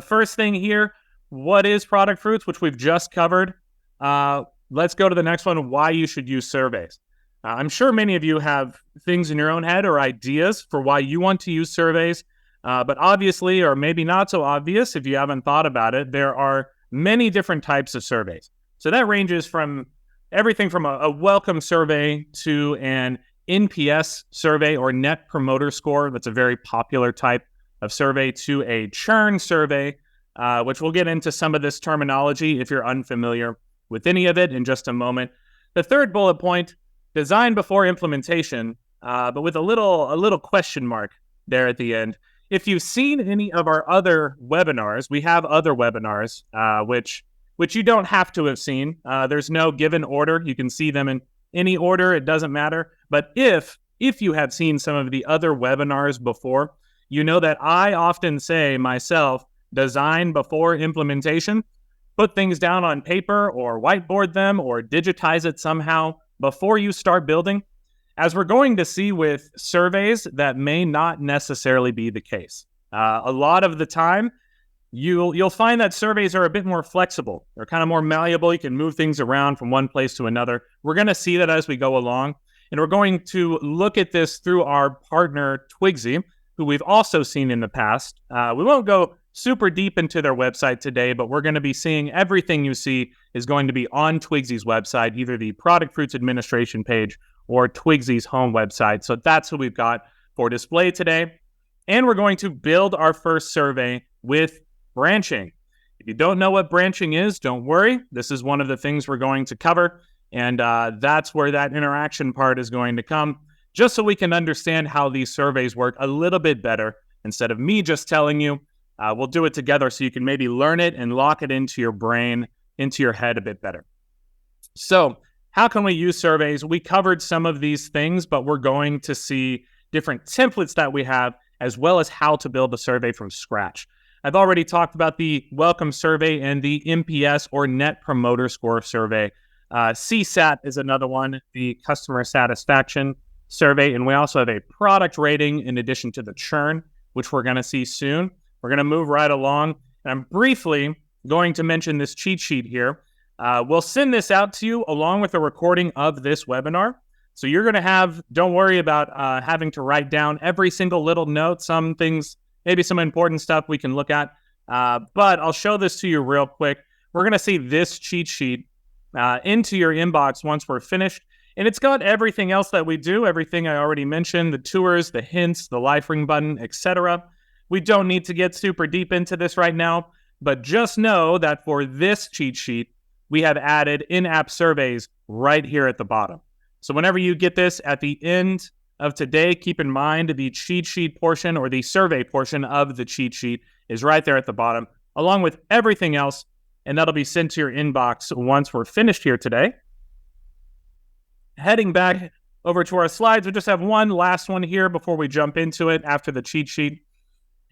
First thing here, what is product fruits, which we've just covered. Let's go to the next one, why you should use surveys. I'm sure many of you have things in your own head or ideas for why you want to use surveys, but obviously, or maybe not so obvious if you haven't thought about it, there are many different types of surveys. So that ranges from everything from a welcome survey to an NPS survey or Net Promoter Score. That's a very popular type of survey, to a churn survey, which we'll get into some of this terminology if you're unfamiliar with any of it in just a moment. The third bullet point, design before implementation, but with a little question mark there at the end. If you've seen any of our other webinars, we have other webinars, which you don't have to have seen. There's no given order. You can see them in any order. It doesn't matter. But if you have seen some of the other webinars before, you know that I often say myself, design before implementation. Put things down on paper or whiteboard them or digitize it somehow before you start building. As we're going to see with surveys, that may not necessarily be the case. A lot of the time, you'll find that surveys are a bit more flexible. They're kind of more malleable. You can move things around from one place to another. We're going to see that as we go along. And we're going to look at this through our partner, Twigsy, who we've also seen in the past. We won't go super deep into their website today, but we're going to be seeing everything you see is going to be on Twigsy's website, either the Product Fruits Administration page or Twigsy's home website. So that's who we've got for display today. And we're going to build our first survey with branching. If you don't know what branching is, don't worry. This is one of the things we're going to cover. And that's where that interaction part is going to come, just so we can understand how these surveys work a little bit better. Instead of me just telling you, we'll do it together so you can maybe learn it and lock it into your brain, into your head a bit better. So how can we use surveys? We covered some of these things, but we're going to see different templates that we have, as well as how to build a survey from scratch. I've already talked about the welcome survey and the NPS or Net Promoter Score survey. CSAT is another one, the customer satisfaction survey. And we also have a product rating in addition to the churn, which we're going to see soon. We're going to move right along. And I'm briefly going to mention this cheat sheet here. We'll send this out to you along with a recording of this webinar. So you're going to have, don't worry about having to write down every single little note. Some things, maybe some important stuff we can look at. But I'll show this to you real quick. We're going to see this cheat sheet into your inbox once we're finished. And it's got everything else that we do, everything I already mentioned, the tours, the hints, the life ring button, etc. We don't need to get super deep into this right now, but just know that for this cheat sheet, we have added in-app surveys right here at the bottom. So whenever you get this at the end of today, keep in mind the cheat sheet portion or the survey portion of the cheat sheet is right there at the bottom, along with everything else, and that'll be sent to your inbox once we're finished here today. Heading back over to our slides, we just have one last one here before we jump into it after the cheat sheet.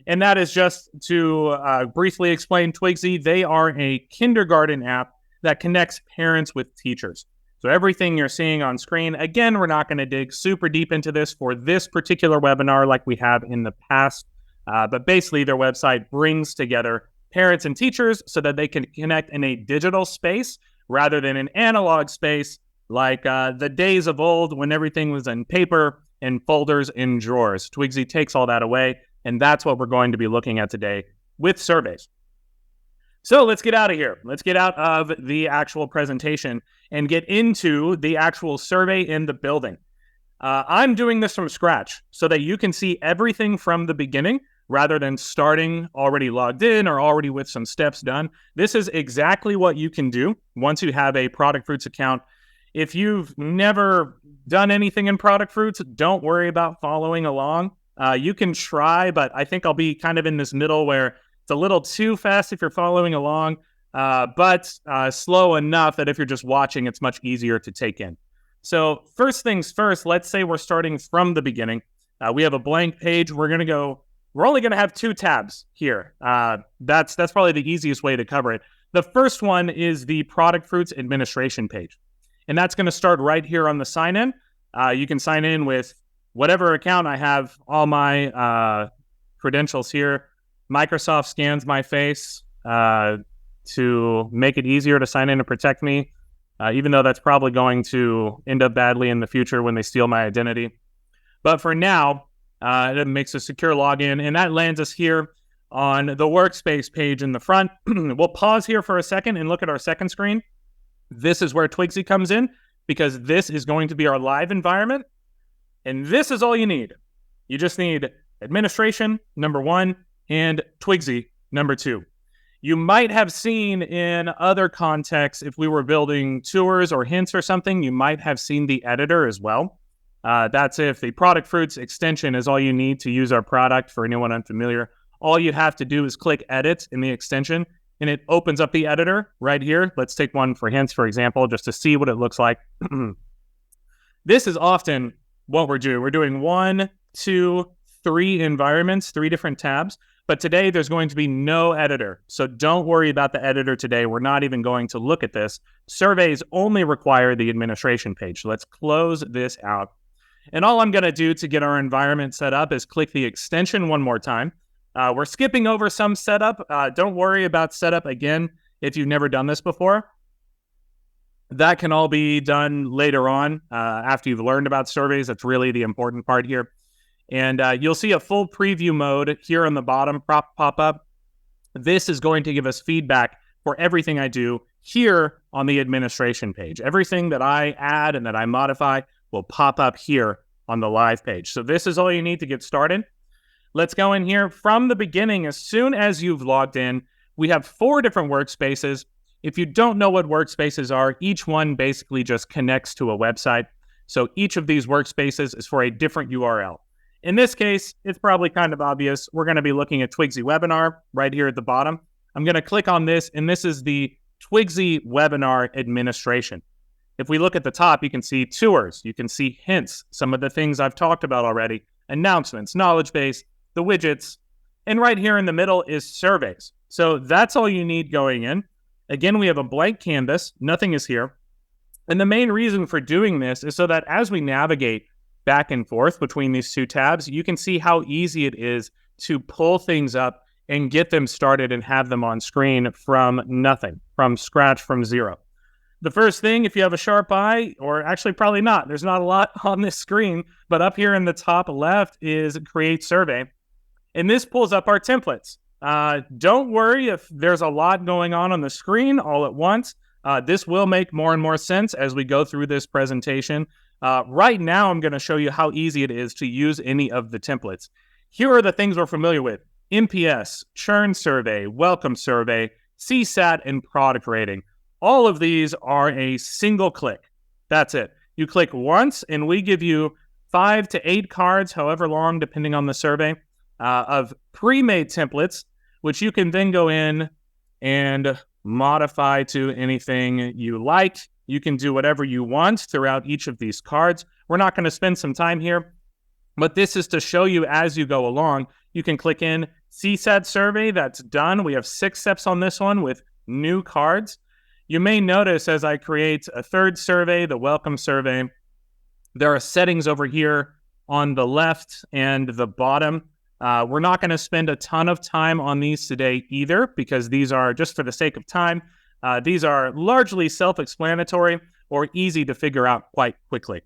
And that is just to briefly explain Twigsy. They are a kindergarten app that connects parents with teachers. So everything you're seeing on screen, again, we're not going to dig super deep into this for this particular webinar like we have in the past. But basically, their website brings together parents and teachers so that they can connect in a digital space rather than an analog space like the days of old when everything was in paper and folders in drawers. Twigsy takes all that away, and that's what we're going to be looking at today with surveys. So let's get out of here. Let's get out of the actual presentation and get into the actual survey in the building. I'm doing this from scratch so that you can see everything from the beginning rather than starting already logged in or already with some steps done. This is exactly what you can do once you have a Product Fruits account. If you've never done anything in Product Fruits, don't worry about following along. You can try, but I think I'll be kind of in this middle where it's a little too fast if you're following along, but slow enough that if you're just watching, it's much easier to take in. So first things first, let's say we're starting from the beginning. We have a blank page. We're only going to have two tabs here. That's probably the easiest way to cover it. The first one is the Product Fruits administration page. And that's going to start right here on the sign in. You can sign in with whatever account. I have all my credentials here. Microsoft scans my face to make it easier to sign in and protect me, even though that's probably going to end up badly in the future when they steal my identity. But for now, it makes a secure login, and that lands us here on the workspace page in the front. We'll pause here for a second and look at our second screen. This is where Twigsy comes in, because this is going to be our live environment. And this is all you need. You just need administration, number 1, and Twigsy, number 2. You might have seen in other contexts, if we were building tours or hints or something, you might have seen the editor as well. That's if the product fruits extension is all you need to use our product. For anyone unfamiliar, all you have to do is click edit in the extension, and it opens up the editor right here. Let's take one for hints, for example, just to see what it looks like. This is often what we're doing. We're doing 1, 2, 3 environments, 3 different tabs. But today there's going to be no editor. So don't worry about the editor today. We're not even going to look at this. Surveys only require the administration page. So let's close this out. And all I'm going to do to get our environment set up is click the extension one more time. We're skipping over some setup. Don't worry about setup again if you've never done this before. That can all be done later on after you've learned about surveys. That's really the important part here. And you'll see a full preview mode here on the bottom pop up. This is going to give us feedback for everything I do here on the administration page. Everything that I add and that I modify will pop up here on the live page. So this is all you need to get started. Let's go in here from the beginning. As soon as you've logged in, we have 4 different workspaces. If you don't know what workspaces are, each one basically just connects to a website. So each of these workspaces is for a different URL. In this case, it's probably kind of obvious. We're going to be looking at Twigsy Webinar right here at the bottom. I'm going to click on this, and this is the Twigsy Webinar Administration. If we look at the top, you can see tours, you can see hints, some of the things I've talked about already, announcements, knowledge base, the widgets, and right here in the middle is surveys. So that's all you need going in. Again, we have a blank canvas, nothing is here. And the main reason for doing this is so that as we navigate back and forth between these 2 tabs, you can see how easy it is to pull things up and get them started and have them on screen from nothing, from scratch, from zero. The first thing, if you have a sharp eye, or actually probably not, there's not a lot on this screen, but up here in the top left is Create Survey. And this pulls up our templates. Don't worry if there's a lot going on the screen all at once. This will make more and more sense as we go through this presentation. Right now, I'm going to show you how easy it is to use any of the templates. Here are the things we're familiar with: NPS, churn survey, welcome survey, CSAT, and product rating. All of these are a single click. That's it. You click once, and we give you 5 to 8 cards, however long, depending on the survey, of pre-made templates, which you can then go in and modify to anything you like. You can do whatever you want throughout each of these cards. We're not going to spend some time here, but this is to show you as you go along. You can click in CSAT survey. That's done. We have 6 steps on this one with new cards. You may notice as I create a third survey, the welcome survey, there are settings over here on the left and the bottom. We're not going to spend a ton of time on these today either, because these are, just for the sake of time, these are largely self-explanatory or easy to figure out quite quickly.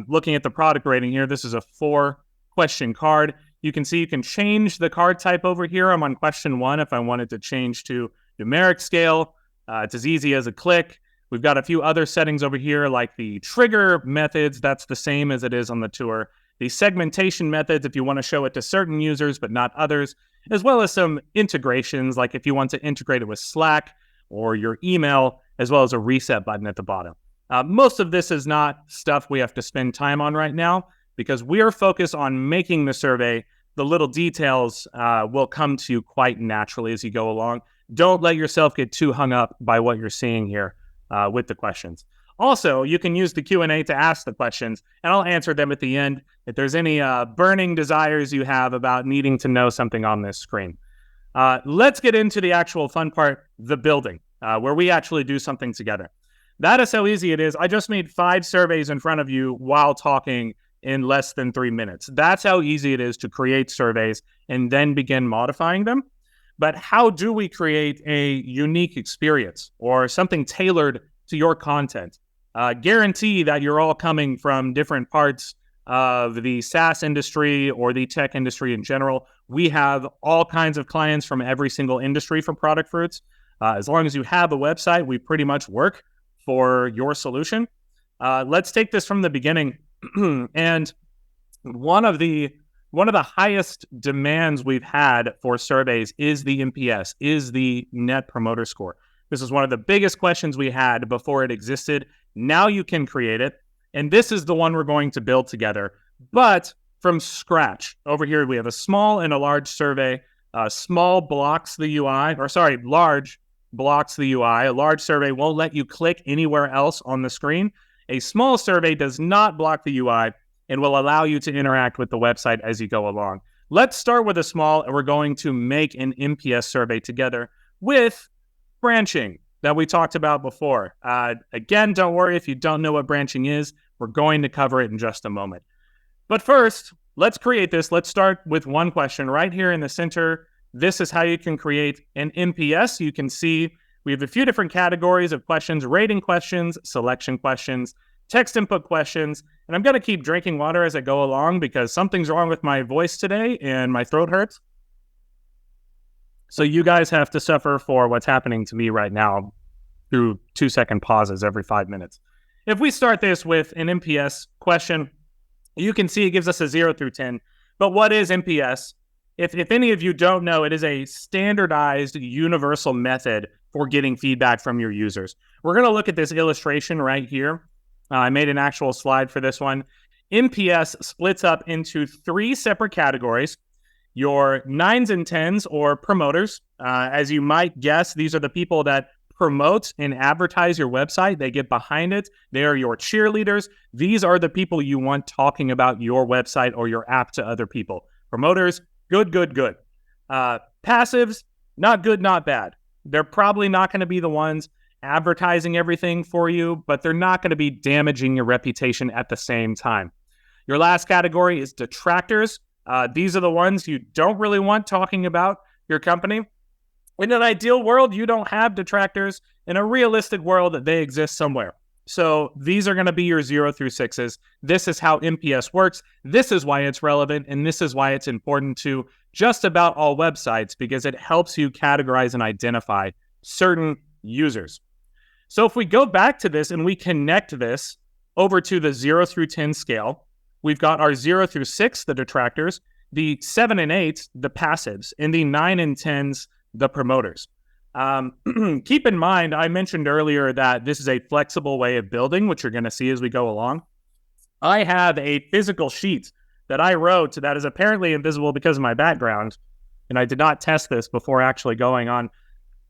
Looking at the product rating here, this is a 4-question card. You can see you can change the card type over here. I'm on question 1 if I wanted to change to numeric scale. It's as easy as a click. We've got a few other settings over here, like the trigger methods. That's the same as it is on the tour. The segmentation methods, if you want to show it to certain users but not others, as well as some integrations, like if you want to integrate it with Slack or your email, as well as a reset button at the bottom. Most of this is not stuff we have to spend time on right now, because we are focused on making the survey. The little details will come to you quite naturally as you go along. Don't let yourself get too hung up by what you're seeing here with the questions. Also, you can use the Q&A to ask the questions, and I'll answer them at the end if there's any burning desires you have about needing to know something on this screen. Let's get into the actual fun part, the building, where we actually do something together. That is how easy it is. I just made 5 surveys in front of you while talking in less than 3 minutes. That's how easy it is to create surveys and then begin modifying them. But how do we create a unique experience or something tailored to your content? Guarantee that you're all coming from different parts of the SaaS industry or the tech industry in general. We have all kinds of clients from every single industry for Product Fruits. As long as you have a website, we pretty much work for your solution. Let's take this from the beginning. And one of the highest demands we've had for surveys is the NPS, is the Net Promoter Score. This is one of the biggest questions we had before it existed. Now you can create it. And this is the one we're going to build together, but from scratch. Over here, we have a small and a large survey. Large blocks the UI. A large survey won't let you click anywhere else on the screen. A small survey does not block the UI and will allow you to interact with the website as you go along. Let's start with a small, and we're going to make an NPS survey together with branching that we talked about before. Again, don't worry if you don't know what branching is. We're going to cover it in just a moment. But first, let's create this. Let's start with one question right here in the center. This is how you can create an NPS. You can see we have a few different categories of questions: rating questions, selection questions, text input questions. And I'm going to keep drinking water as I go along because something's wrong with my voice today and my throat hurts. So you guys have to suffer for what's happening to me right now through 2-second pauses every 5 minutes. If we start this with an NPS question, you can see it gives us a 0 through 10. But what is NPS? If any of you don't know, it is a standardized universal method for getting feedback from your users. We're going to look at this illustration right here. I made an actual slide for this one. NPS splits up into 3 separate categories. Your 9s and 10s, or promoters. As you might guess, these are the people that promote and advertise your website. They get behind it. They are your cheerleaders. These are the people you want talking about your website or your app to other people. Promoters, good, good, good. Passives, not good, not bad. They're probably not going to be the ones advertising everything for you, but they're not going to be damaging your reputation at the same time. Your last category is detractors. These are the ones you don't really want talking about your company. In an ideal world, you don't have detractors. In a realistic world, they exist somewhere. So these are going to be your 0 through 6s. This is how NPS works. This is why it's relevant, and this is why it's important to just about all websites, because it helps you categorize and identify certain users. So if we go back to this and we connect this over to the 0 through 10 scale, we've got our 0 through 6, the detractors, the 7 and 8, the passives, and the 9 and 10s, the promoters. Keep in mind, I mentioned earlier that this is a flexible way of building, which you're going to see as we go along. I have a physical sheet that I wrote that is apparently invisible because of my background, and I did not test this before actually going on.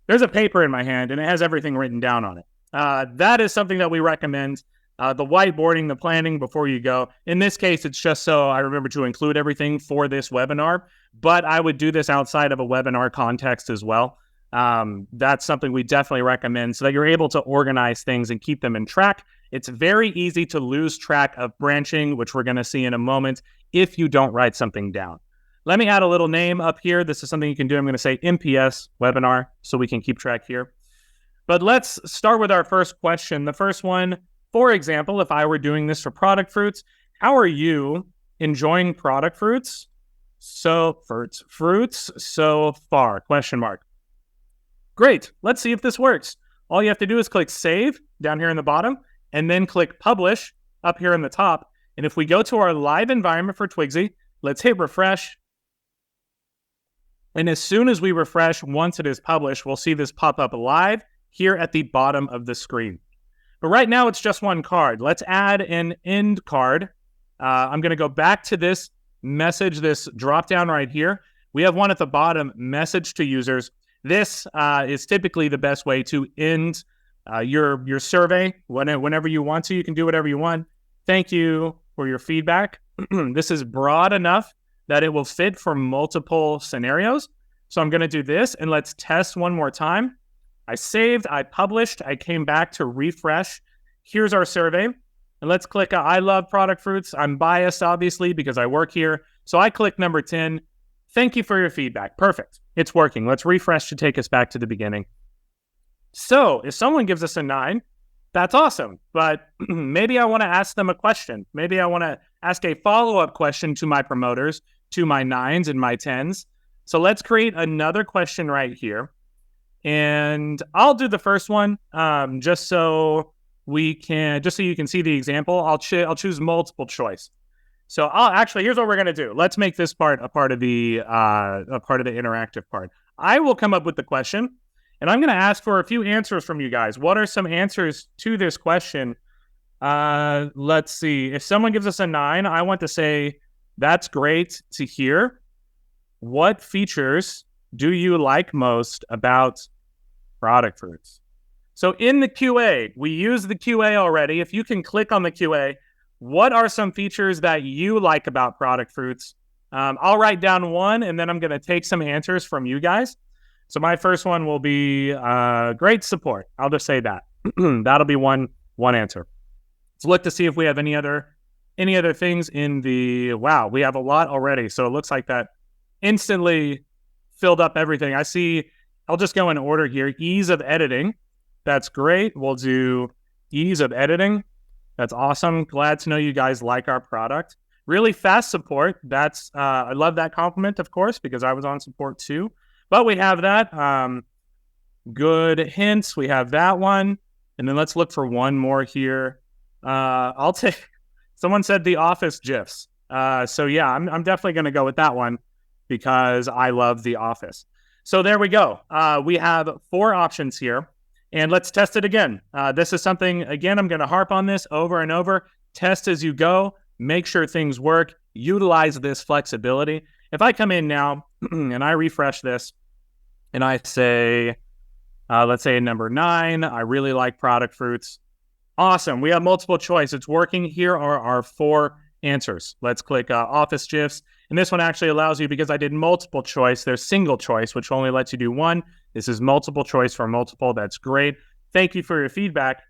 There's a paper in my hand, and it has everything written down on it. That is something that we recommend. The whiteboarding, the planning before you go. In this case, it's just so I remember to include everything for this webinar, but I would do this outside of a webinar context as well. That's something we definitely recommend so that you're able to organize things and keep them in track. It's very easy to lose track of branching, which we're going to see in a moment, if you don't write something down. Let me add a little name up here. This is something you can do. I'm going to say NPS webinar so we can keep track here. But let's start with our first question. The first one, for example, if I were doing this for Product Fruits, how are you enjoying Product Fruits so far? Question mark. Great. Let's see if this works. All you have to do is click Save down here in the bottom, and then click Publish up here in the top. And if we go to our live environment for Twigsy, let's hit refresh. And as soon as we refresh, once it is published, we'll see this pop up live here at the bottom of the screen. But right now, it's just one card. Let's add an end card. I'm going to go back to this message, this drop down right here. We have one at the bottom, message to users. This is typically the best way to end your survey. Whenever you want to, you can do whatever you want. Thank you for your feedback. This is broad enough that it will fit for multiple scenarios. So I'm going to do this, and let's test one more time. I saved, I published, I came back to refresh. Here's our survey. And let's click I love product fruits. I'm biased, obviously, because I work here. So I click number 10. Thank you for your feedback. Perfect. It's working. Let's refresh to take us back to the beginning. So if someone gives us a 9, that's awesome. But maybe I want to ask them a question. Maybe I want to ask a follow-up question to my promoters, to my 9s and my 10s. So let's create another question right here. And I'll do the first one just so you can see the example. I'll choose multiple choice. So here's what we're going to do. Let's make this part a part of the interactive part. I will come up with the question, and I'm going to ask for a few answers from you guys. What are some answers to this question? Let's see. If someone gives us a 9, I want to say, that's great to hear. What features do you like most about product fruits? So in the QA, we use the QA already. If you can click on the QA, what are some features that you like about product fruits? I'll write down one, and then I'm going to take some answers from you guys. So my first one will be great support. I'll just say that. That'll be one answer. Let's look to see if we have any other things in the, wow, we have a lot already. So it looks like that instantly filled up everything. I'll just go in order here. Ease of editing. That's great. We'll do ease of editing. That's awesome. Glad to know you guys like our product. Really fast support. I love that compliment, of course, because I was on support too. But we have that. Good hints. We have that one. And then let's look for one more here. Someone said the Office GIFs. So yeah, I'm definitely going to go with that one because I love the Office. So there we go. We have 4 options here. And let's test it again. This is something, again, I'm going to harp on this over and over. Test as you go. Make sure things work. Utilize this flexibility. If I come in now and I refresh this and I say, let's say number 9, I really like product fruits. Awesome. We have multiple choice. It's working. Here are our 4 answers. Let's click Office GIFs. And this one actually allows you, because I did multiple choice, there's single choice, which only lets you do one. This is multiple choice for multiple. That's great. Thank you for your feedback.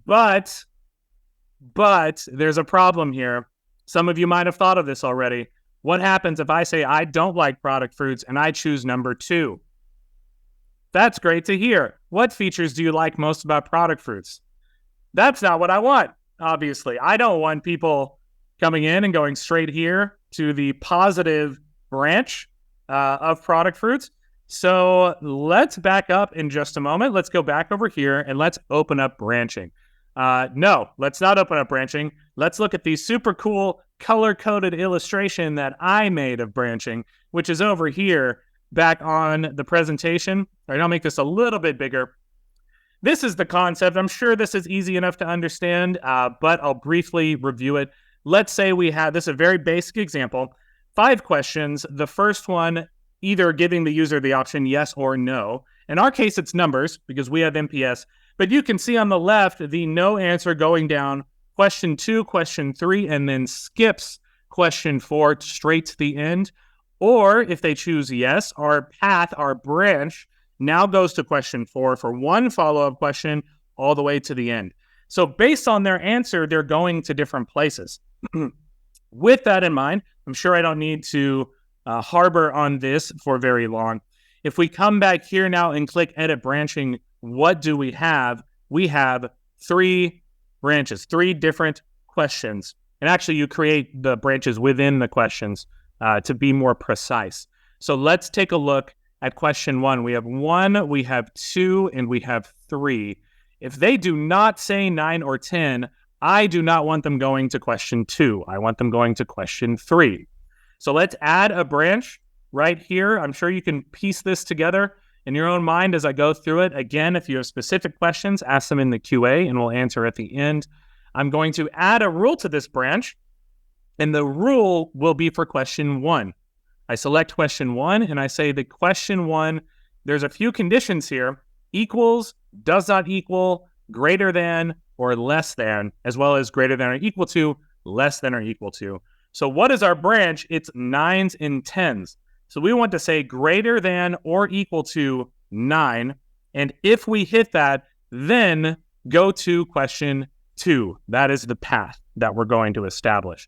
But there's a problem here. Some of you might have thought of this already. What happens if I say I don't like product fruits and I choose number 2? That's great to hear. What features do you like most about product fruits? That's not what I want, obviously. I don't want people coming in and going straight here to the positive branch of product fruits. So let's back up in just a moment. Let's go back over here and let's open up branching. No, let's not open up branching. Let's look at the super cool color-coded illustration that I made of branching, which is over here back on the presentation. All right, I'll make this a little bit bigger. This is the concept. I'm sure this is easy enough to understand, but I'll briefly review it. Let's say this is a very basic example. 5 questions. The first one, either giving the user the option yes or no. In our case, it's numbers because we have MPS. But you can see on the left the no answer going down question 2, question 3, and then skips question 4 straight to the end. Or if they choose yes, our path, our branch, now goes to question 4 for one follow-up question all the way to the end. So based on their answer, they're going to different places. With that in mind, I'm sure I don't need to harbor on this for very long. If we come back here now and click Edit Branching, what do we have? We have 3 branches, 3 different questions. And actually, you create the branches within the questions to be more precise. So let's take a look at question 1. We have 1, we have 2, and we have 3. If they do not say 9 or 10, I do not want them going to question 2. I want them going to question 3. So let's add a branch right here. I'm sure you can piece this together in your own mind as I go through it. Again, if you have specific questions, ask them in the QA and we'll answer at the end. I'm going to add a rule to this branch, and the rule will be for question 1. I select question 1 and I say the question 1, there's a few conditions here: equals, does not equal, greater than, or less than, as well as greater than or equal to, less than or equal to. So what is our branch? It's 9s and 10s. So we want to say greater than or equal to 9. And if we hit that, then go to question 2. That is the path that we're going to establish.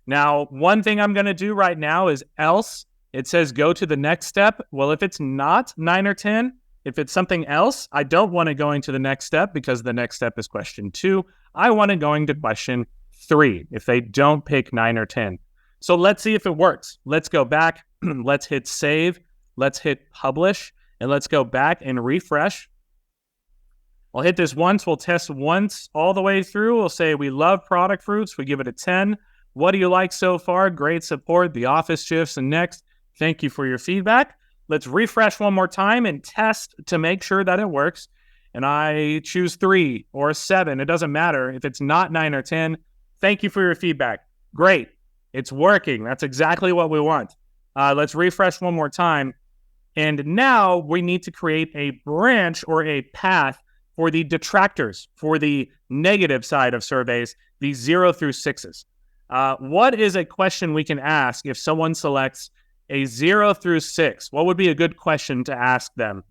Now, one thing I'm going to do right now is else. It says go to the next step. Well, if it's not 9 or 10, if it's something else, I don't want it going to the next step because the next step is question 2. I want it going to question 3 if they don't pick 9 or 10. So let's see if it works. Let's go back. Let's hit save. Let's hit publish. And let's go back and refresh. I'll hit this once. We'll test once all the way through. We'll say we love product fruits. We give it a 10. What do you like so far? Great support. The office shifts and next. Thank you for your feedback. Let's refresh one more time and test to make sure that it works. And I choose 3 or 7. It doesn't matter if it's not 9 or 10. Thank you for your feedback. Great. It's working. That's exactly what we want. Let's refresh one more time. And now we need to create a branch or a path for the detractors, for the negative side of surveys, the 0 through 6s. What is a question we can ask if someone selects a 0 through 6? What would be a good question to ask them?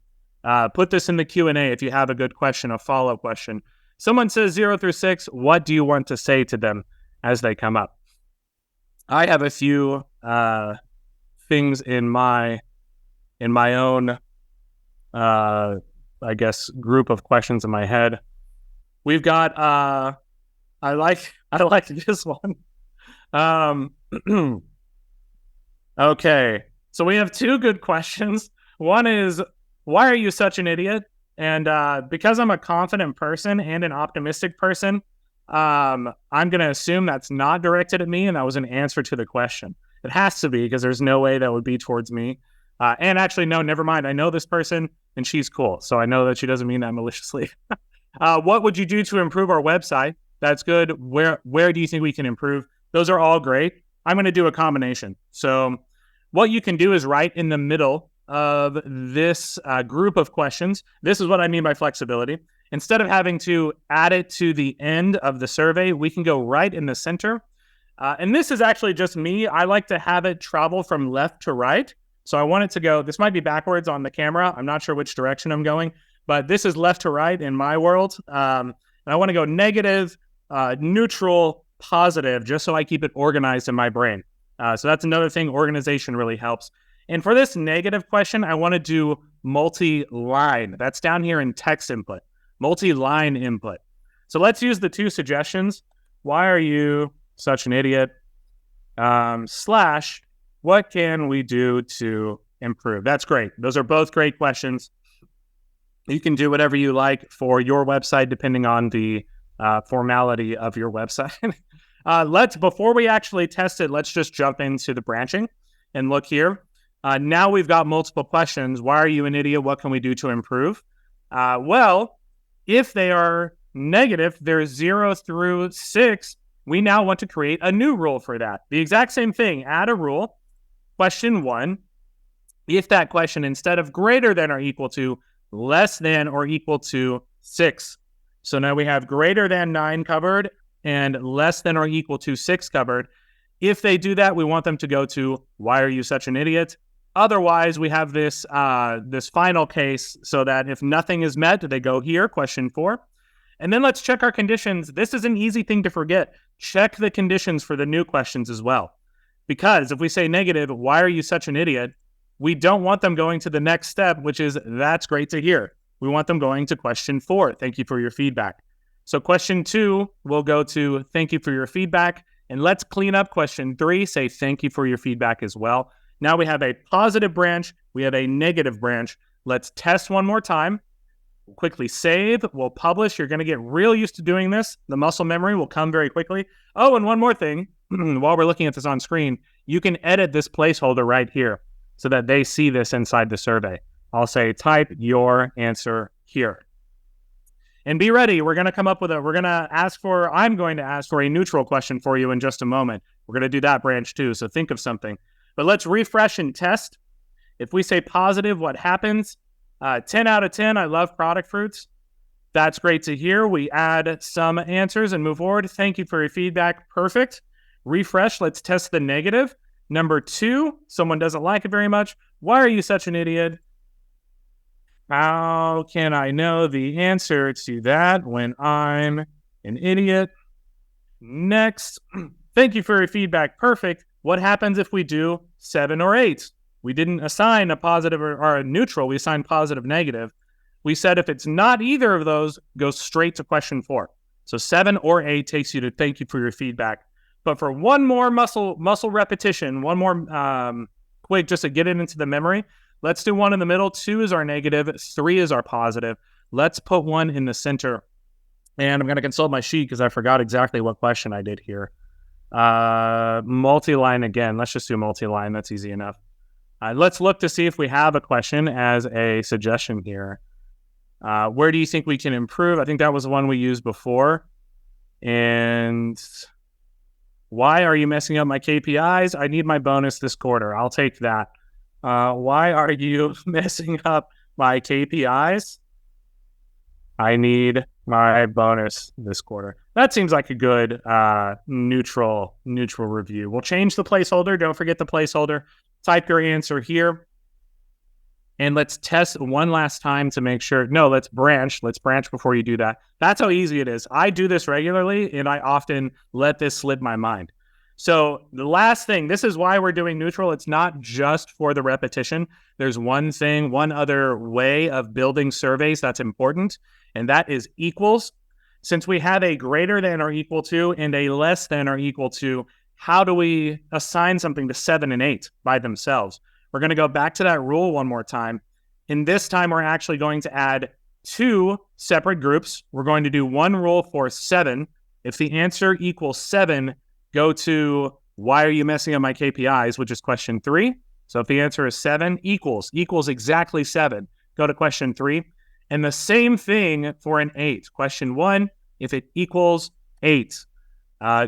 Put this in the Q&A if you have a good question, a follow-up question. Someone says 0 through 6, what do you want to say to them as they come up? I have a few things in my own, I guess, group of questions in my head. We've got, I like this one. Okay, so we have 2 good questions. One is, why are you such an idiot? And because I'm a confident person and an optimistic person, I'm going to assume that's not directed at me and that was an answer to the question. It has to be because there's no way that would be towards me. And actually, no, never mind. I know this person and she's cool. So I know that she doesn't mean that maliciously. What would you do to improve our website? That's good. Where do you think we can improve? Those are all great. I'm going to do a combination. So what you can do is right in the middle of this group of questions. This is what I mean by flexibility. Instead of having to add it to the end of the survey, we can go right in the center. And this is actually just me. I like to have it travel from left to right. So I want it to go, this might be backwards on the camera. I'm not sure which direction I'm going, but this is left to right in my world. And I want to go negative, neutral, positive, just so I keep it organized in my brain. So that's another thing. Organization really helps. And for this negative question, I want to do multi-line. That's down here in text input, multi-line input. So let's use the 2 suggestions. Why are you such an idiot? Slash, what can we do to improve? That's great. Those are both great questions. You can do whatever you like for your website, depending on the formality of your website. Before we actually test it, let's just jump into the branching and look here. Now we've got multiple questions. Why are you an idiot? What can we do to improve? Well, if they are negative, they're 0 through 6, we now want to create a new rule for that. The exact same thing, add a rule. Question 1, if that question, instead of greater than or equal to, less than or equal to 6. So now we have greater than 9 covered and less than or equal to 6 covered. If they do that, we want them to go to, why are you such an idiot? Otherwise, we have this final case so that if nothing is met, they go here, question 4. And then let's check our conditions. This is an easy thing to forget. Check the conditions for the new questions as well. Because if we say negative, why are you such an idiot? We don't want them going to the next step, which is, that's great to hear. We want them going to question 4. Thank you for your feedback. So question 2 will go to, thank you for your feedback. And let's clean up question 3, say thank you for your feedback as well. Now we have a positive branch. We have a negative branch. Let's test one more time. We'll quickly save. We'll publish. You're going to get real used to doing this. The muscle memory will come very quickly. Oh, and one more thing. While we're looking at this on screen, you can edit this placeholder right here so that they see this inside the survey. I'll say type your answer here. And be ready. I'm going to ask for a neutral question for you in just a moment. We're going to do that branch too. So think of something. But let's refresh and test. If we say positive, what happens? 10 out of 10, I love product fruits. That's great to hear. We add some answers and move forward. Thank you for your feedback. Perfect. Refresh. Let's test the negative. Number 2, someone doesn't like it very much. Why are you such an idiot? How can I know the answer to that when I'm an idiot. Next. Thank you for your feedback. Perfect. What happens if we do 7 or 8? We didn't assign a positive or a neutral. We assigned positive, negative. We said if it's not either of those, go straight to question 4. So 7 or 8 takes you to thank you for your feedback. But for one more muscle repetition, one more quick, just to get it into the memory, let's do 1 in the middle. 2 is our negative. 3 is our positive. Let's put 1 in the center. And I'm going to consult my sheet because I forgot exactly what question I did here. Multi-line again. Let's just do multi-line. That's easy enough. Let's look to see if we have a question as a suggestion here. Where do you think we can improve? I think that was the one we used before. And why are you messing up my KPIs? I need my bonus this quarter. I'll take that. Why are you messing up my KPIs? I need my bonus this quarter. That seems like a good neutral review. We'll change the placeholder. Don't forget the placeholder. Type your answer here. And let's test one last time to make sure. No, let's branch. Let's branch before you do that. That's how easy it is. I do this regularly, and I often let this slip my mind. So the last thing, this is why we're doing neutral. It's not just for the repetition. There's one other way of building surveys that's important, and that is equals. Since we have a greater than or equal to and a less than or equal to, how do we assign something to 7 and 8 by themselves? We're going to go back to that rule one more time. And this time, we're actually going to add 2 separate groups. We're going to do one rule for 7. If the answer equals 7, go to why are you messing up my KPIs, which is question 3. So if the answer is 7, equals exactly 7, go to question 3. And the same thing for an 8. Question 1, if it equals 8,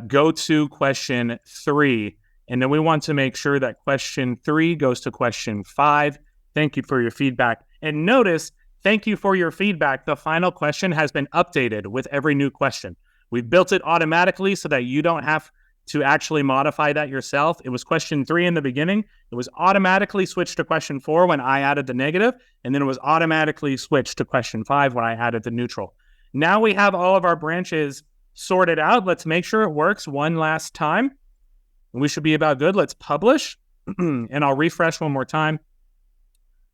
go to question 3. And then we want to make sure that question 3 goes to question 5. Thank you for your feedback. And notice, thank you for your feedback. The final question has been updated with every new question. We've built it automatically so that you don't have to actually modify that yourself. It was question 3 in the beginning. It was automatically switched to question 4 when I added the negative, and then it was automatically switched to question 5 when I added the neutral. Now we have all of our branches sorted out. Let's make sure it works one last time. We should be about good. Let's publish, and I'll refresh one more time.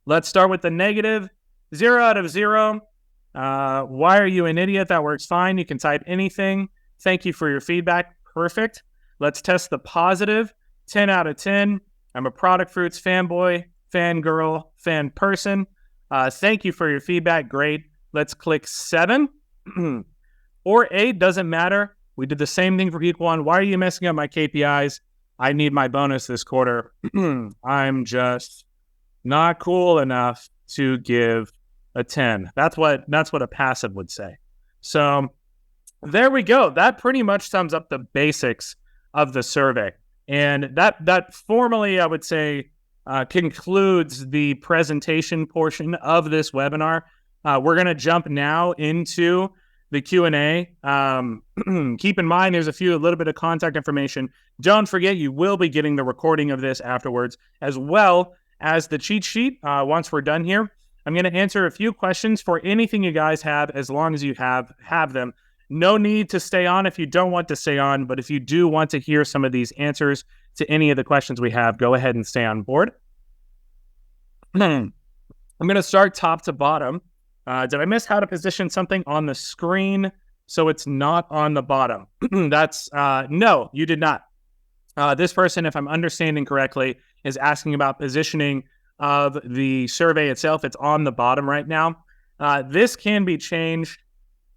Let's start with the negative. 0 out of 0. Why are you an idiot? That works fine. You can type anything. Thank you for your feedback. Perfect. Let's test the positive. 10 out of 10. I'm a Product Fruits fanboy, fangirl, fan person. Thank you for your feedback. Great. Let's click 7 or 8. Doesn't matter. We did the same thing for equal 1. Why are you messing up my KPIs? I need my bonus this quarter. I'm just not cool enough to give a 10. That's what a passive would say. So there we go. That pretty much sums up the basics of the survey. And that formally, I would say, concludes the presentation portion of this webinar. We're going to jump now into the Q&A. Keep in mind, there's a little bit of contact information. Don't forget, you will be getting the recording of this afterwards, as well as the cheat sheet once we're done here. I'm going to answer a few questions for anything you guys have, as long as you have them. No need to stay on if you don't want to stay on, but if you do want to hear some of these answers to any of the questions we have, go ahead and stay on board. I'm going to start top to bottom. Did I miss how to position something on the screen so it's not on the bottom? No, you did not. This person, if I'm understanding correctly, is asking about positioning of the survey itself. It's on the bottom right now. This can be changed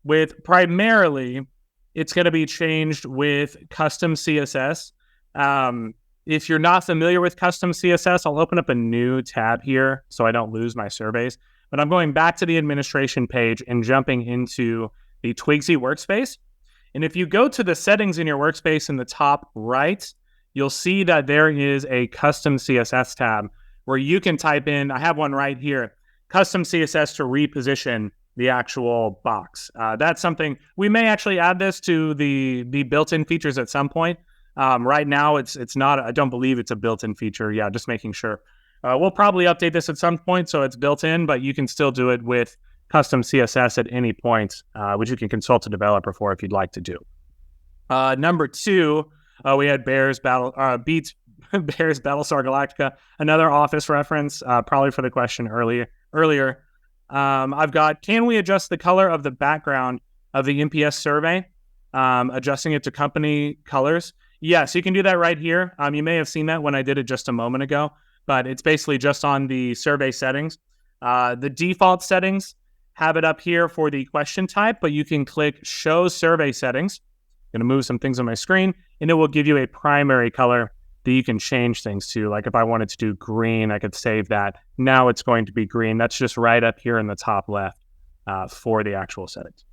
with primarily, it's going to be changed with custom CSS. If you're not familiar with custom CSS, I'll open up a new tab here so I don't lose my surveys. But I'm going back to the administration page and jumping into the Twigsy workspace. And if you go to the settings in your workspace in the top right, you'll see that there is a custom CSS tab where you can type in, I have one right here, custom CSS to reposition the actual box. That's something, we may actually add this to the built-in features at some point. Right now, it's not, I don't believe it's a built-in feature. Yeah, just making sure. We'll probably update this at some point so it's built in, but you can still do it with custom CSS at any point, which you can consult a developer for if you'd like to do. Number 2, we had Bears Beats Bears Battlestar Galactica, another Office reference, probably for the question earlier. I've got, can we adjust the color of the background of the NPS survey, adjusting it to company colors? Yes, you can do that right here. You may have seen that when I did it just a moment ago, but it's basically just on the survey settings. The default settings have it up here for the question type, but you can click Show Survey Settings. I'm going to move some things on my screen, and it will give you a primary color that you can change things to. Like if I wanted to do green, I could save that. Now it's going to be green. That's just right up here in the top left for the actual settings.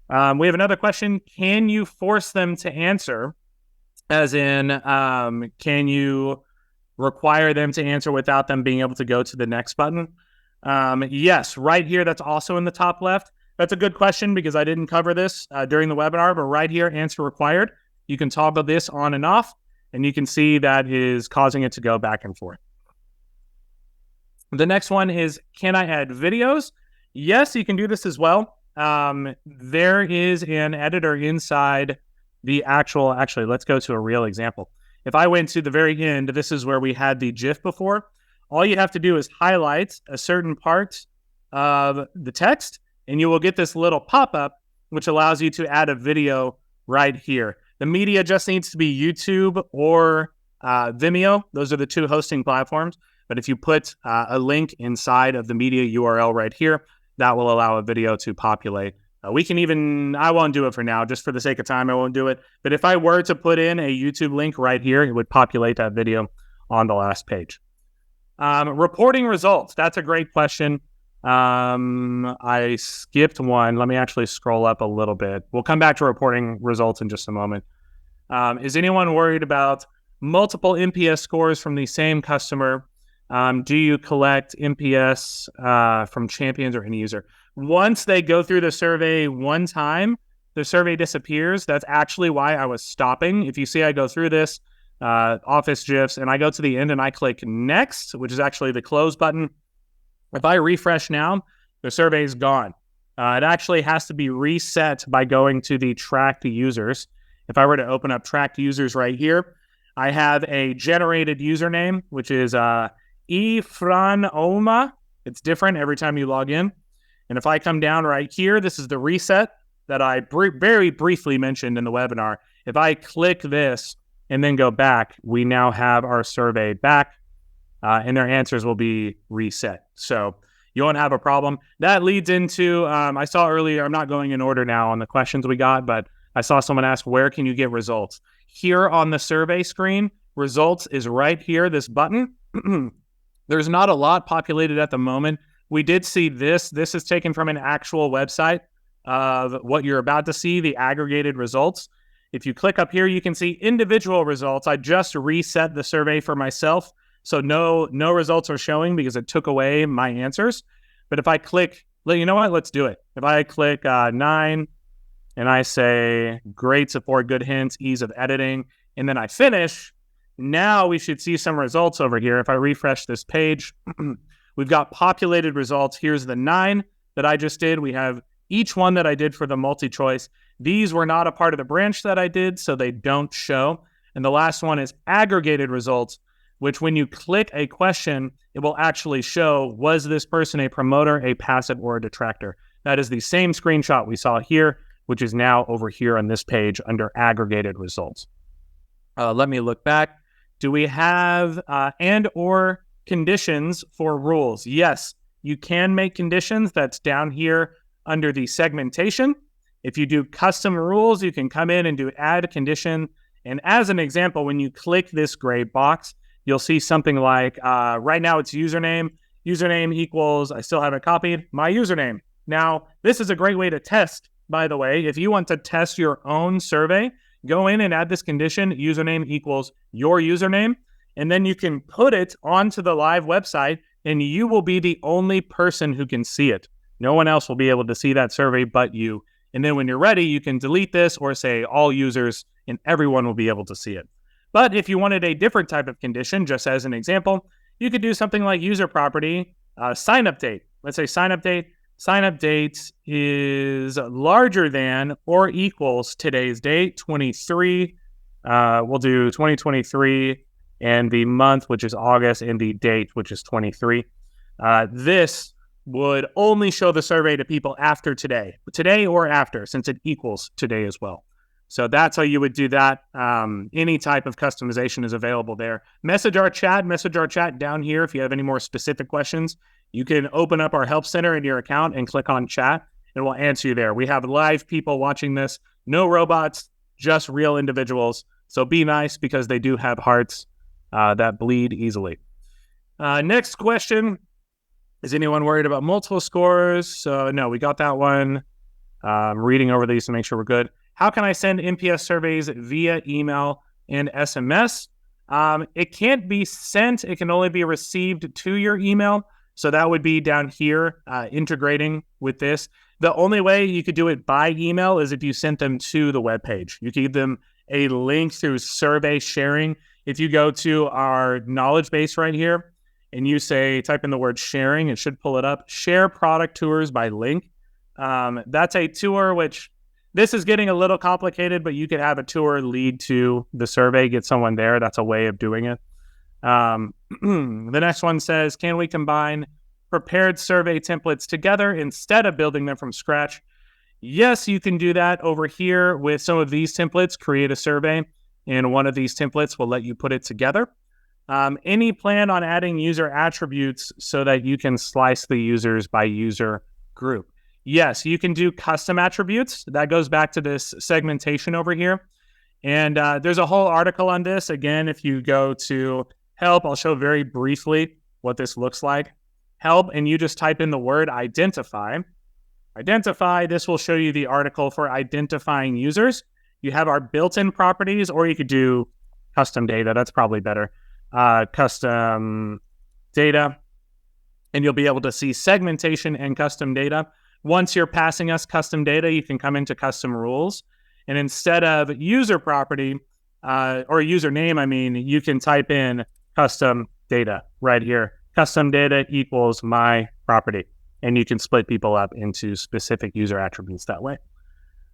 We have another question. Can you force them to answer? As in, can you require them to answer without them being able to go to the next button? Yes, right here. That's also in the top left. That's a good question because I didn't cover this during the webinar, but right here, answer required. You can toggle this on and off, and you can see that is causing it to go back and forth. The next one is, can I add videos? Yes, you can do this as well. There is an editor inside the actually, let's go to a real example. If I went to the very end, this is where we had the GIF before. All you have to do is highlight a certain part of the text, and you will get this little pop-up, which allows you to add a video right here. The media just needs to be YouTube or Vimeo. Those are the 2 hosting platforms. But if you put a link inside of the media URL right here, that will allow a video to populate. We can even, I won't do it for now, just for the sake of time, I won't do it. But if I were to put in a YouTube link right here, it would populate that video on the last page. Reporting results, that's a great question. I skipped one. Let me actually scroll up a little bit. We'll come back to reporting results in just a moment. Is anyone worried about multiple NPS scores from the same customer? Do you collect NPS from champions or any user? Once they go through the survey one time, the survey disappears. That's actually why I was stopping. If you see I go through this, Office GIFs, and I go to the end and I click Next, which is actually the close button. If I refresh now, the survey is gone. It actually has to be reset by going to the Tracked Users. If I were to open up Tracked Users right here, I have a generated username, which is Ifranoma. It's different every time you log in. And if I come down right here, this is the reset that I very briefly mentioned in the webinar. If I click this and then go back, we now have our survey back, and their answers will be reset. So you won't have a problem. That leads into, I saw earlier, I'm not going in order now on the questions we got, but I saw someone ask, where can you get results? Here on the survey screen, results is right here, this button. There's not a lot populated at the moment. We did see this. This is taken from an actual website of what you're about to see, the aggregated results. If you click up here, you can see individual results. I just reset the survey for myself, so no results are showing because it took away my answers. But if I click, you know what? Let's do it. If I click 9 and I say great support, good hints, ease of editing, and then I finish, now we should see some results over here. If I refresh this page, we've got populated results. Here's the 9 that I just did. We have each one that I did for the multi-choice. These were not a part of the branch that I did, so they don't show. And the last one is aggregated results, which when you click a question, it will actually show, was this person a promoter, a passive, or a detractor? That is the same screenshot we saw here, which is now over here on this page under aggregated results. Let me look back. Do we have and or conditions for rules? Yes, you can make conditions. That's down here under the segmentation. If you do custom rules, you can come in and do add condition. And as an example, when you click this gray box, you'll see something like, right now it's username. Username equals, I still haven't copied, my username. Now, this is a great way to test, by the way. If you want to test your own survey, go in and add this condition, username equals your username, and then you can put it onto the live website, and you will be the only person who can see it. No one else will be able to see that survey but you. And then when you're ready, you can delete this or say all users, and everyone will be able to see it. But if you wanted a different type of condition, just as an example, you could do something like user property, sign up date. Let's say sign up date Sign up date is larger than or equals today's date, 23. We'll do 2023 and the month, which is August, and the date, which is 23. This would only show the survey to people after today or after, since it equals today as well. So that's how you would do that. Any type of customization is available there. Message our chat down here if you have any more specific questions. You can open up our help center in your account and click on chat, and we'll answer you there. We have live people watching this, no robots, just real individuals. So be nice, because they do have hearts that bleed easily. Next question. Is anyone worried about multiple scores? No, we got that one. I'm reading over these to make sure we're good. How can I send NPS surveys via email and SMS? It can't be sent. It can only be received to your email. So that would be down here, integrating with this. The only way you could do it by email is if you sent them to the web page. You could give them a link through survey sharing. If you go to our knowledge base right here and you type in the word sharing, it should pull it up. Share product tours by link. That's a tour, which this is getting a little complicated, but you could have a tour lead to the survey, get someone there. That's a way of doing it. The next one says, can we combine prepared survey templates together instead of building them from scratch? Yes, you can do that over here with some of these templates. Create a survey, and one of these templates will let you put it together. Any plan on adding user attributes so that you can slice the users by user group? Yes, you can do custom attributes. That goes back to this segmentation over here. And there's a whole article on this. Again, if you go to help, I'll show very briefly what this looks like. Help, and you just type in the word identify. Identify, this will show you the article for identifying users. You have our built-in properties, or you could do custom data. That's probably better. Custom data, and you'll be able to see segmentation and custom data. Once you're passing us custom data, you can come into custom rules. And instead of user property, or username, you can type in custom data right here. Custom data equals my property. And you can split people up into specific user attributes that way.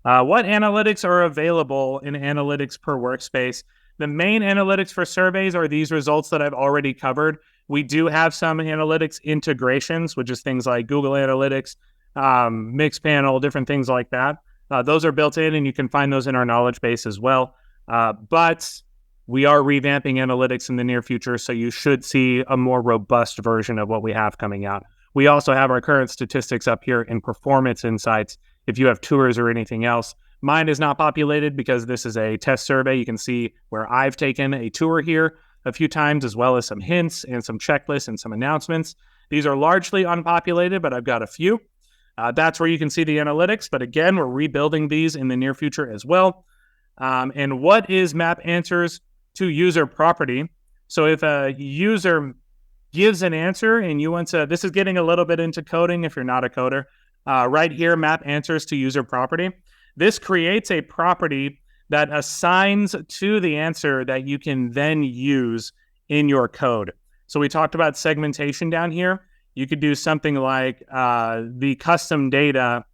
What analytics are available in analytics per workspace? The main analytics for surveys are these results that I've already covered. We do have some analytics integrations, which is things like Google Analytics, Mixpanel, different things like that. Those are built in, and you can find those in our knowledge base as well. But we are revamping analytics in the near future, so you should see a more robust version of what we have coming out. We also have our current statistics up here in performance insights. If you have tours or anything else, mine is not populated because this is a test survey. You can see where I've taken a tour here a few times, as well as some hints and some checklists and some announcements. These are largely unpopulated, but I've got a few. That's where you can see the analytics. But again, we're rebuilding these in the near future as well. And what is map answers to user property? So if a user gives an answer and you want to, this is getting a little bit into coding if you're not a coder. Right here, map answers to user property. This creates a property that assigns to the answer that you can then use in your code. So we talked about segmentation down here. You could do something like the custom data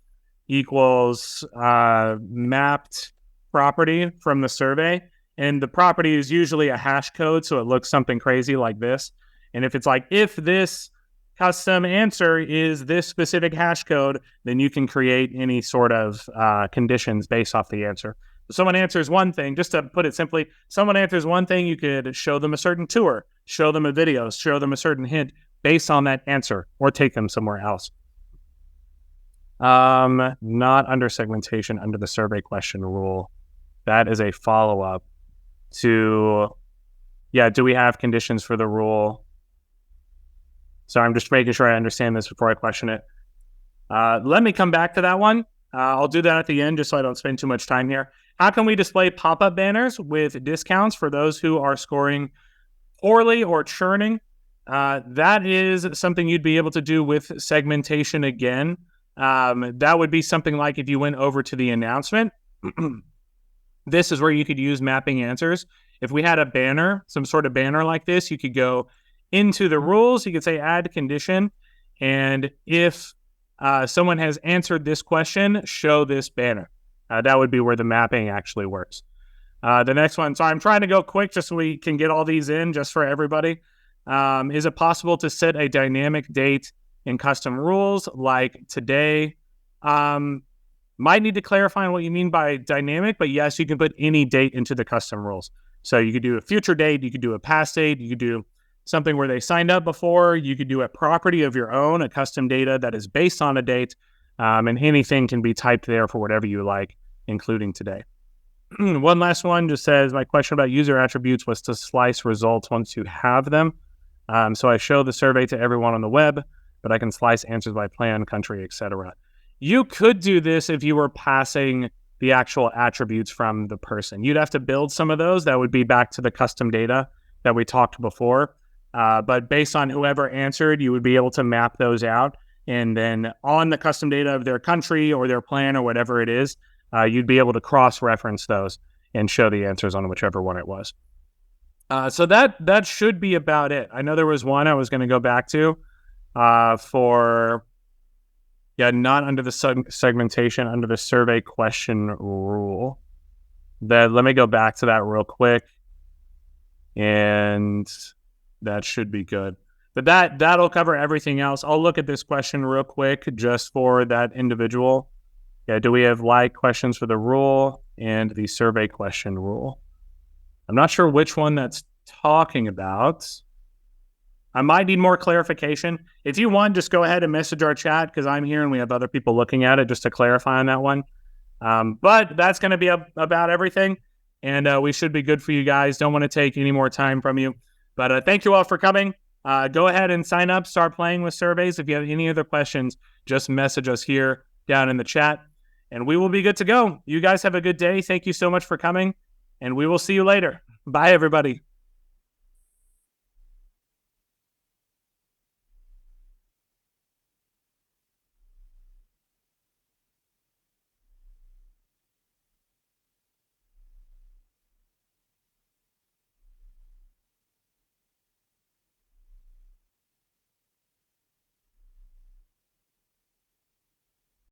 equals mapped property from the survey. And the property is usually a hash code, so it looks something crazy like this. And if it's like, if this custom answer is this specific hash code, then you can create any sort of conditions based off the answer. If someone answers one thing, just to put it simply, someone answers one thing, you could show them a certain tour, show them a video, show them a certain hint based on that answer, or take them somewhere else. Not under segmentation, under the survey question rule. That is a follow-up to, do we have conditions for the rule? So I'm just making sure I understand this before I question it. Let me come back to that one. I'll do that at the end just so I don't spend too much time here. How can we display pop-up banners with discounts for those who are scoring poorly or churning? That is something you'd be able to do with segmentation again. That would be something like if you went over to the announcement. This is where you could use mapping answers. If we had a banner, some sort of banner like this, you could go into the rules, you could say add condition. And if someone has answered this question, show this banner. That would be where the mapping actually works. The next one, so I'm trying to go quick just so we can get all these in just for everybody. Is it possible to set a dynamic date in custom rules like today? Might need to clarify on what you mean by dynamic, but yes, you can put any date into the custom rules. So you could do a future date, you could do a past date, you could do something where they signed up before, you could do a property of your own, a custom data that is based on a date, and anything can be typed there for whatever you like, including today. One last one just says, my question about user attributes was to slice results once you have them. So I show the survey to everyone on the web, but I can slice answers by plan, country, etc. You could do this if you were passing the actual attributes from the person. You'd have to build some of those. That would be back to the custom data that we talked before. But based on whoever answered, you would be able to map those out. And then on the custom data of their country or their plan or whatever it is, you'd be able to cross-reference those and show the answers on whichever one it was. So that should be about it. I know there was one I was going to go back to for... Yeah, not under the segmentation, under the survey question rule. Let me go back to that real quick. And that should be good. But that'll cover everything else. I'll look at this question real quick just for that individual. Yeah, do we have like questions for the rule and the survey question rule? I'm not sure which one that's talking about. I might need more clarification. If you want, just go ahead and message our chat because I'm here and we have other people looking at it just to clarify on that one. But that's going to be about everything. And we should be good for you guys. Don't want to take any more time from you. But thank you all for coming. Go ahead and sign up. Start playing with surveys. If you have any other questions, just message us here down in the chat. And we will be good to go. You guys have a good day. Thank you so much for coming. And we will see you later. Bye, everybody.